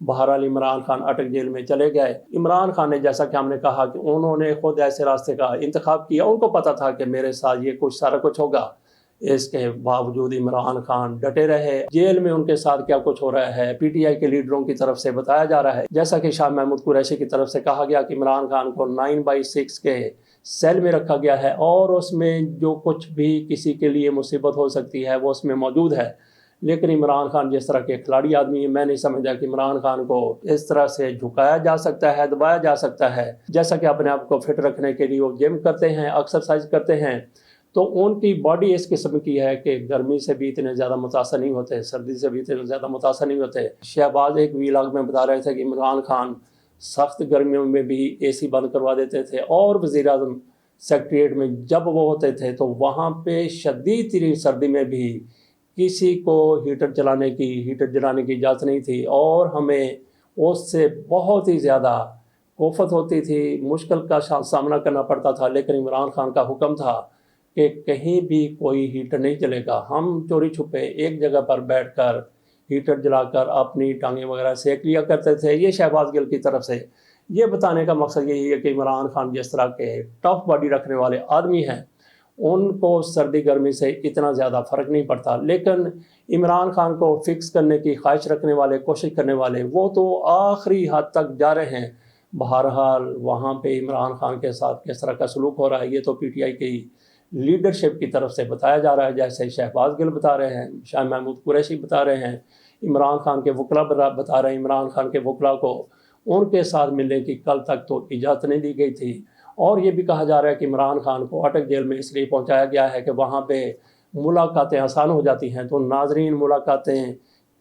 بہرحال عمران خان اٹک جیل میں چلے گئے۔ عمران خان نے، جیسا کہ ہم نے کہا کہ انہوں نے خود ایسے راستے کا انتخاب کیا، ان کو پتہ تھا کہ میرے ساتھ یہ سارا کچھ ہوگا، اس کے باوجود عمران خان ڈٹے رہے۔ جیل میں ان کے ساتھ کیا کچھ ہو رہا ہے پی ٹی آئی کے لیڈروں کی طرف سے بتایا جا رہا ہے، جیسا کہ شاہ محمود قریشی کی طرف سے کہا گیا کہ عمران خان کو 9/6 کے سیل میں رکھا گیا ہے اور اس میں جو کچھ بھی کسی کے لیے مصیبت ہو سکتی ہے وہ اس میں موجود ہے۔ لیکن عمران خان جس طرح کے کھلاڑی آدمی ہے، میں نہیں سمجھا کہ عمران خان کو اس طرح سے جھکایا جا سکتا ہے، دبایا جا سکتا ہے۔ جیسا کہ اپنے آپ کو فٹ رکھنے کے لیے وہ جم کرتے ہیں، ایکسرسائز کرتے ہیں، تو ان کی باڈی اس قسم کی ہے کہ گرمی سے بھی اتنے زیادہ متاثر نہیں ہوتے، سردی سے بھی اتنے زیادہ متاثر نہیں ہوتے۔ شہباز ایک ویلاگ میں بتا رہے تھے کہ عمران خان سخت گرمیوں میں بھی اے سی بند کروا دیتے تھے، اور وزیر اعظم سیکریٹریٹ میں جب وہ ہوتے تھے تو وہاں پہ شدید ترین سردی میں بھی کسی کو ہیٹر جلانے کی اجازت نہیں تھی، اور ہمیں اس سے بہت ہی زیادہ کوفت ہوتی تھی، مشکل کا سامنا کرنا پڑتا تھا۔ لیکن عمران خان کا حکم تھا کہ کہیں بھی کوئی ہیٹر نہیں چلے گا، ہم چوری چھپے ایک جگہ پر بیٹھ کر ہیٹر جلا کر اپنی ٹانگیں وغیرہ سیک لیا کرتے تھے۔ یہ شہباز گل کی طرف سے یہ بتانے کا مقصد یہی ہے کہ عمران خان جس طرح کے ٹف باڈی رکھنے والے آدمی ہیں، ان کو سردی گرمی سے اتنا زیادہ فرق نہیں پڑتا۔ لیکن عمران خان کو فکس کرنے کی خواہش رکھنے والے، کوشش کرنے والے، وہ تو آخری حد تک جا رہے ہیں۔ بہرحال وہاں پہ عمران خان کے ساتھ کس طرح کا سلوک ہو رہا ہے یہ تو پی ٹی آئی کی لیڈرشپ کی طرف سے بتایا جا رہا ہے، جیسے شہباز گل بتا رہے ہیں، شاہ محمود قریشی بتا رہے ہیں، عمران خان کے وکلاء بتا رہے ہیں۔ عمران خان کے وکلاء کو ان کے ساتھ ملنے کی کل تک تو اجازت نہیں دی گئی تھی، اور یہ بھی کہا جا رہا ہے کہ عمران خان کو اٹک جیل میں اس لیے پہنچایا گیا ہے کہ وہاں پہ ملاقاتیں آسان ہو جاتی ہیں۔ تو ناظرین، ملاقاتیں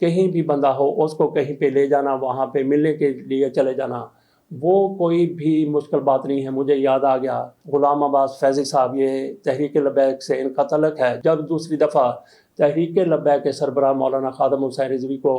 کہیں بھی بندہ ہو اس کو کہیں پہ لے جانا، وہاں پہ ملنے کے لیے چلے جانا، وہ کوئی بھی مشکل بات نہیں ہے۔ مجھے یاد آ گیا غلام عباس فیضی صاحب، یہ تحریک لبیک سے ان کا تعلق ہے، جب دوسری دفعہ تحریک لبیک کے سربراہ مولانا خادم حسین رضوی کو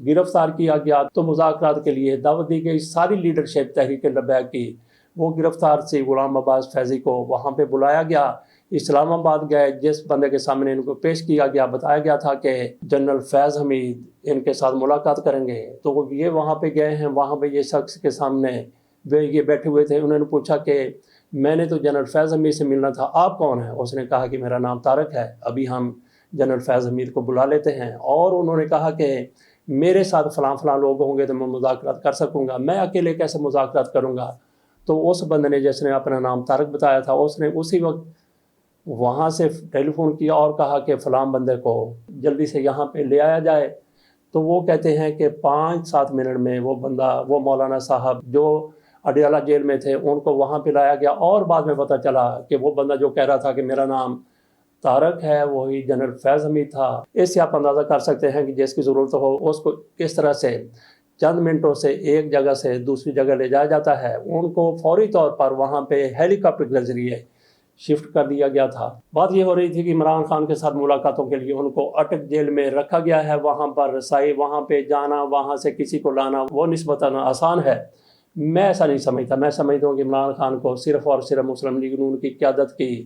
گرفتار کیا گیا تو مذاکرات کے لیے دعوت دی گئی، ساری لیڈرشپ تحریک لبیک کی وہ گرفتار سے غلام عباس فیضی کو وہاں پہ بلایا گیا، اسلام آباد گئے، جس بندے کے سامنے ان کو پیش کیا گیا، بتایا گیا تھا کہ جنرل فیض حمید ان کے ساتھ ملاقات کریں گے، تو یہ وہاں پہ گئے ہیں۔ وہاں پہ یہ شخص کے سامنے یہ بیٹھے ہوئے تھے، انہوں نے پوچھا کہ میں نے تو جنرل فیض حمید سے ملنا تھا، آپ کون ہیں؟ اس نے کہا کہ میرا نام طارق ہے، ابھی ہم جنرل فیض حمید کو بلا لیتے ہیں۔ اور انہوں نے کہا کہ میرے ساتھ فلاں لوگ ہوں گے تو میں مذاکرات کر سکوں گا، میں اکیلے کیسے مذاکرات کروں گا؟ تو اس بندے نے، جس نے اپنا نام طارق بتایا تھا، اس نے اسی وقت وہاں سے ٹیلی فون کیا اور کہا کہ فلاں بندے کو جلدی سے یہاں پہ لے آیا جائے۔ تو وہ کہتے ہیں کہ 5-7 منٹ میں وہ بندہ، وہ مولانا صاحب جو اڈیالہ جیل میں تھے، ان کو وہاں پہ لایا گیا، اور بعد میں پتہ چلا کہ وہ بندہ جو کہہ رہا تھا کہ میرا نام طارق ہے، وہی جنرل فیض حمید تھا۔ اس سے آپ اندازہ کر سکتے ہیں کہ جس کی ضرورت ہو اس کو کس طرح سے چند منٹوں سے ایک جگہ سے دوسری جگہ لے جایا جاتا ہے۔ ان کو فوری طور پر وہاں پہ ہیلی کاپٹر کے ذریعے شفٹ کر دیا گیا تھا۔ بات یہ ہو رہی تھی کہ عمران خان کے ساتھ ملاقاتوں کے لیے ان کو اٹک جیل میں رکھا گیا ہے، وہاں پر رسائی، وہاں پہ جانا، وہاں سے کسی کو لانا وہ نسبتاً آسان ہے۔ میں ایسا نہیں سمجھتا، میں سمجھتا ہوں کہ عمران خان کو صرف اور صرف مسلم لیگ نون کی قیادت کی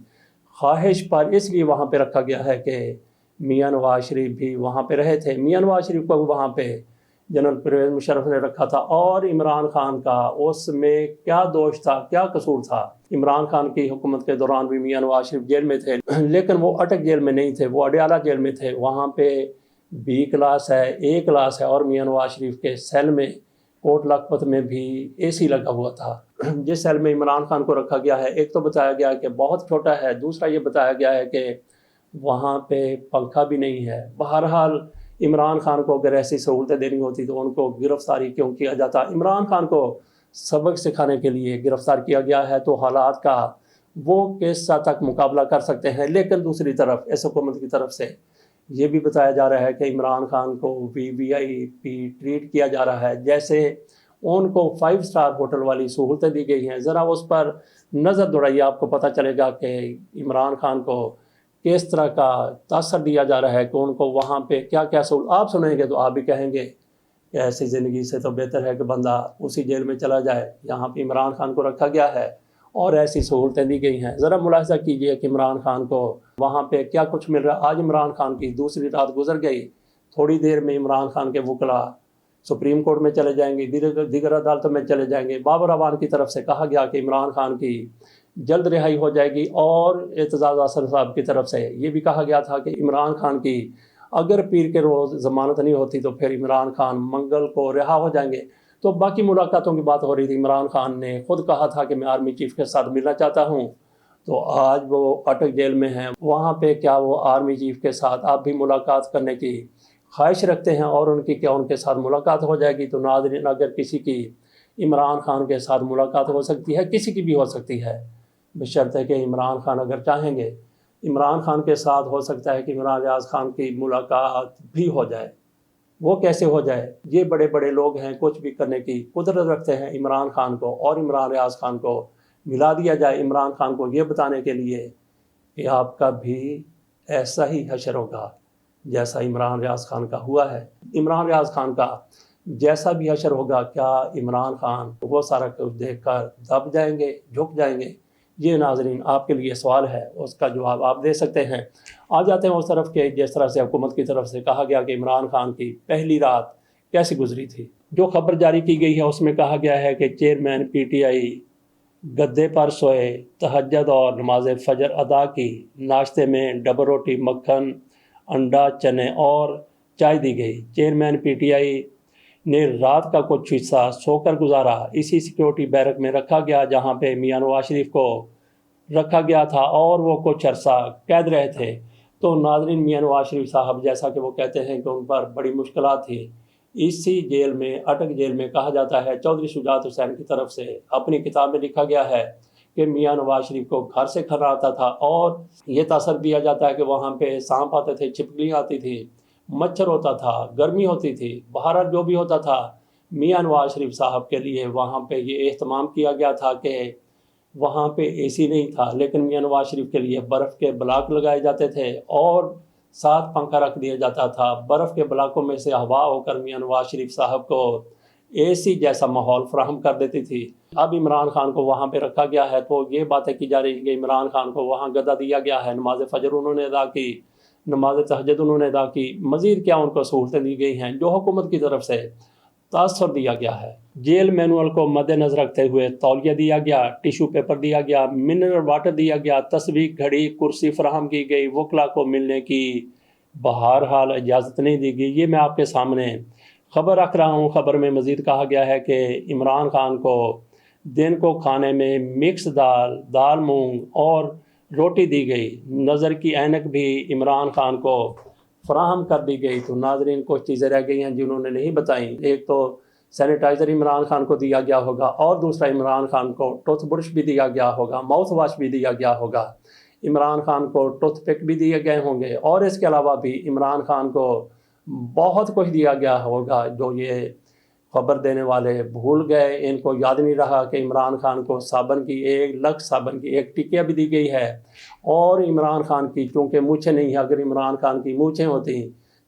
خواہش پر اس لیے وہاں پہ رکھا گیا ہے کہ میاں نواز شریف بھی وہاں پہ رہے تھے، میاں نواز شریف کو وہاں پہ جنرل پرویز مشرف نے رکھا تھا، اور عمران خان کا اس میں کیا دوش تھا، کیا قصور تھا؟ عمران خان کی حکومت کے دوران بھی میاں نواز شریف جیل میں تھے، لیکن وہ اٹک جیل میں نہیں تھے، وہ اڈیالہ جیل میں تھے۔ وہاں پہ B کلاس ہے، A کلاس ہے، اور میاں نواز شریف کے سیل میں کوٹ لکھپت میں بھی اے سی لگا ہوا تھا۔ جس سیل میں عمران خان کو رکھا گیا ہے، ایک تو بتایا گیا کہ بہت چھوٹا ہے، دوسرا یہ بتایا گیا ہے کہ وہاں پہ پنکھا بھی نہیں ہے۔ بہرحال عمران خان کو اگر ایسی سہولتیں دینی ہوتی تو ان کو گرفتاری کیوں کیا جاتا؟ عمران خان کو سبق سکھانے کے لیے گرفتار کیا گیا ہے، تو حالات کا وہ کس حد تک مقابلہ کر سکتے ہیں۔ لیکن دوسری طرف اس حکومت کی طرف سے یہ بھی بتایا جا رہا ہے کہ عمران خان کو VIP ٹریٹ کیا جا رہا ہے، جیسے ان کو 5 اسٹار ہوٹل والی سہولتیں دی گئی ہیں۔ ذرا اس پر نظر دوڑائیے، آپ کو پتہ چلے گا کہ عمران خان کو کس طرح کا تاثر دیا جا رہا ہے، کہ ان کو وہاں پہ کیا کیا سہولت۔ آپ سنیں گے تو آپ بھی کہیں گے کہ ایسی زندگی سے تو بہتر ہے کہ بندہ اسی جیل میں چلا جائے۔ یہاں پہ عمران خان کو رکھا گیا ہے اور ایسی سہولتیں دی گئی ہیں۔ ذرا ملاحظہ کیجئے کہ عمران خان کو وہاں پہ کیا کچھ مل رہا ہے۔ آج عمران خان کی دوسری رات گزر گئی، تھوڑی دیر میں عمران خان کے وکلاء سپریم کورٹ میں چلے جائیں گے، دیگر عدالتوں میں چلے جائیں گے۔ بابر اعوان کی طرف سے کہا گیا کہ عمران خان کی جلد رہائی ہو جائے گی، اور اعتزاز احسن صاحب کی طرف سے یہ بھی کہا گیا تھا کہ عمران خان کی اگر پیر کے روز ضمانت نہیں ہوتی تو پھر عمران خان منگل کو رہا ہو جائیں گے۔ تو باقی ملاقاتوں کی بات ہو رہی تھی، عمران خان نے خود کہا تھا کہ میں آرمی چیف کے ساتھ ملنا چاہتا ہوں، تو آج وہ اٹک جیل میں ہیں، وہاں پہ کیا وہ آرمی چیف کے ساتھ آپ بھی ملاقات کرنے کی خواہش رکھتے ہیں، اور ان کی کیا ان کے ساتھ ملاقات ہو جائے گی؟ تو ناظرین، اگر کسی کی عمران خان کے ساتھ ملاقات ہو سکتی ہے، کسی کی بھی ہو سکتی ہے، بشرطے کہ عمران خان اگر چاہیں گے، عمران خان کے ساتھ ہو سکتا ہے کہ عمران ریاض خان کی ملاقات بھی ہو جائے۔ وہ کیسے ہو جائے؟ یہ بڑے بڑے لوگ ہیں، کچھ بھی کرنے کی قدرت رکھتے ہیں۔ عمران خان کو اور عمران ریاض خان کو ملا دیا جائے، عمران خان کو یہ بتانے کے لیے کہ آپ کا بھی ایسا ہی حشر ہوگا جیسا عمران ریاض خان کا ہوا ہے۔ عمران ریاض خان کا جیسا بھی حشر ہوگا، کیا عمران خان وہ سارا کچھ دیکھ کر دب جائیں گے، جھک جائیں گے؟ یہ ناظرین آپ کے لیے سوال ہے، اس کا جواب آپ دے سکتے ہیں۔ آ جاتے ہیں اس طرف کہ جس طرح سے حکومت کی طرف سے کہا گیا کہ عمران خان کی پہلی رات کیسی گزری تھی۔ جو خبر جاری کی گئی ہے اس میں کہا گیا ہے کہ چیئرمین پی ٹی آئی گدے پر سوئے، تہجد اور نماز فجر ادا کی، ناشتے میں ڈبل روٹی، مکھن، انڈا، چنے اور چائے دی گئی۔ چیئرمین پی ٹی آئی نے رات کا کچھ حصہ سو کر گزارا، اسی سیکیورٹی بیرک میں رکھا گیا جہاں پہ میاں نواز شریف کو رکھا گیا تھا، اور وہ کچھ عرصہ قید رہے تھے۔ تو ناظرین، میاں نواز شریف صاحب جیسا کہ وہ کہتے ہیں کہ ان پر بڑی مشکلات تھی، اسی جیل میں، اٹک جیل میں کہا جاتا ہے، چودھری شجاعت حسین کی طرف سے اپنی کتاب میں لکھا گیا ہے کہ میاں نواز شریف کو گھر سے کھانا آتا تھا، اور یہ تاثر دیا جاتا ہے کہ وہاں پہ سانپ آتے تھے، چھپکلیاں آتی تھی، مچھر ہوتا تھا، گرمی ہوتی تھی، بہرحال جو بھی ہوتا تھا، میاں نواز شریف صاحب کے لیے وہاں پہ یہ اہتمام کیا گیا تھا کہ وہاں پہ اے سی نہیں تھا، لیکن میاں نواز شریف کے لیے برف کے بلاک لگائے جاتے تھے، اور ساتھ پنکھا رکھ دیا جاتا تھا۔ برف کے بلاکوں میں سے ہوا ہو کر میاں نواز شریف صاحب کو اے سی جیسا ماحول فراہم کر دیتی تھی۔ اب عمران خان کو وہاں پہ رکھا گیا ہے، تو یہ باتیں کی جا رہی ہیں کہ عمران خان کو وہاں گدا دیا گیا ہے، نماز فجر انہوں نے ادا کی، نماز تہجد انہوں نے ادا کی، مزید کیا ان کو سہولتیں دی گئی ہیں جو حکومت کی طرف سے تاثر دیا گیا ہے۔ جیل مینول کو مد نظر رکھتے ہوئے تولیہ دیا گیا، ٹیشو پیپر دیا گیا، منرل واٹر دیا گیا، تصویر، گھڑی، کرسی فراہم کی گئی، وکلا کو ملنے کی بہرحال اجازت نہیں دی گئی۔ یہ میں آپ کے سامنے خبر رکھ رہا ہوں۔ خبر میں مزید کہا گیا ہے کہ عمران خان کو دن کو کھانے میں مکس دال مونگ اور روٹی دی گئی، نظر کی اینک بھی عمران خان کو فراہم کر دی گئی۔ تو ناظرین، کچھ چیزیں رہ گئی ہیں جنہوں نے نہیں بتائیں۔ ایک تو سینیٹائزر عمران خان کو دیا گیا ہوگا، اور دوسرا عمران خان کو ٹوتھ برش بھی دیا گیا ہوگا، ماؤتھ واش بھی دیا گیا ہوگا، عمران خان کو ٹوتھ پک بھی دیے گئے ہوں گے، اور اس کے علاوہ بھی عمران خان کو بہت کچھ دیا گیا ہوگا جو یہ خبر دینے والے بھول گئے، ان کو یاد نہیں رہا کہ عمران خان کو صابن کی ایک ٹکیا بھی دی گئی ہے، اور عمران خان کی چونکہ مونچھیں نہیں ہیں، اگر عمران خان کی مونچھیں ہوتی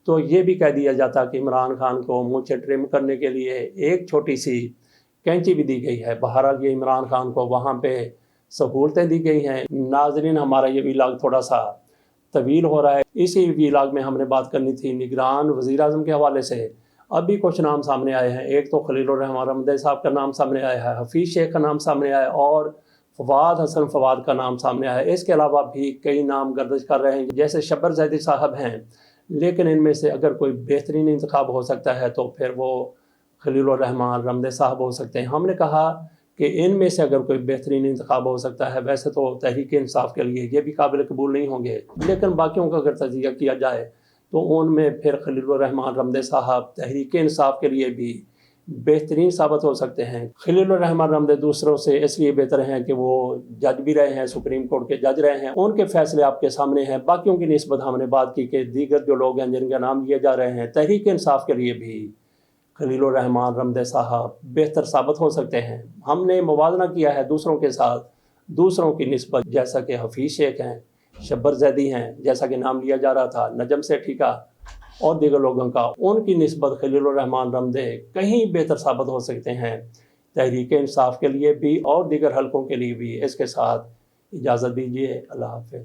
تو یہ بھی کہہ دیا جاتا کہ عمران خان کو مونچھیں ٹرم کرنے کے لیے ایک چھوٹی سی کینچی بھی دی گئی ہے۔ بہرحال یہ عمران خان کو وہاں پہ سہولتیں دی گئی ہیں۔ ناظرین، ہمارا یہ ویلاگ تھوڑا سا طویل ہو رہا ہے، اسی ویلاگ میں ہم نے بات کرنی تھی نگران وزیر اعظم کے حوالے سے۔ ابھی کچھ نام سامنے آئے ہیں، ایک تو خلیل الرحمان رمدے صاحب کا نام سامنے آیا ہے، حفیظ شیخ کا نام سامنے آیا ہے، اور فواد حسن فواد کا نام سامنے آیا ہے۔ اس کے علاوہ بھی کئی نام گردش کر رہے ہیں، جیسے شبر زیدی صاحب ہیں، لیکن ان میں سے اگر کوئی بہترین انتخاب ہو سکتا ہے تو پھر وہ خلیل الرحمان رمدے صاحب ہو سکتے ہیں۔ ہم نے کہا کہ ان میں سے اگر کوئی بہترین انتخاب ہو سکتا ہے، ویسے تو تحریک انصاف کے لیے یہ بھی قابل قبول نہیں ہوں گے، لیکن باقیوں کا اگر تجزیہ کیا جائے تو ان میں پھر خلیل الرحمان رمدے صاحب تحریک انصاف کے لیے بھی بہترین ثابت ہو سکتے ہیں۔ خلیل الرحمان رمدے دوسروں سے اس لیے بہتر ہیں کہ وہ جج بھی رہے ہیں، سپریم کورٹ کے جج رہے ہیں، ان کے فیصلے آپ کے سامنے ہیں۔ باقیوں کی نسبت ہم نے بات کی کہ دیگر جو لوگ ہیں جن کا نام لیے جا رہے ہیں، تحریک انصاف کے لیے بھی خلیل الرحمان رمدے صاحب بہتر ثابت ہو سکتے ہیں۔ ہم نے موازنہ کیا ہے دوسروں کے ساتھ، دوسروں کی نسبت، جیسا کہ حفیظ شیخ ہیں، شبر زیدی ہیں، جیسا کہ نام لیا جا رہا تھا، نجم سیٹھی کا اور دیگر لوگوں کا، ان کی نسبت خلیل الرحمان رمدے کہیں بہتر ثابت ہو سکتے ہیں تحریک انصاف کے لیے بھی اور دیگر حلقوں کے لیے بھی۔ اس کے ساتھ اجازت دیجیے، اللہ حافظ۔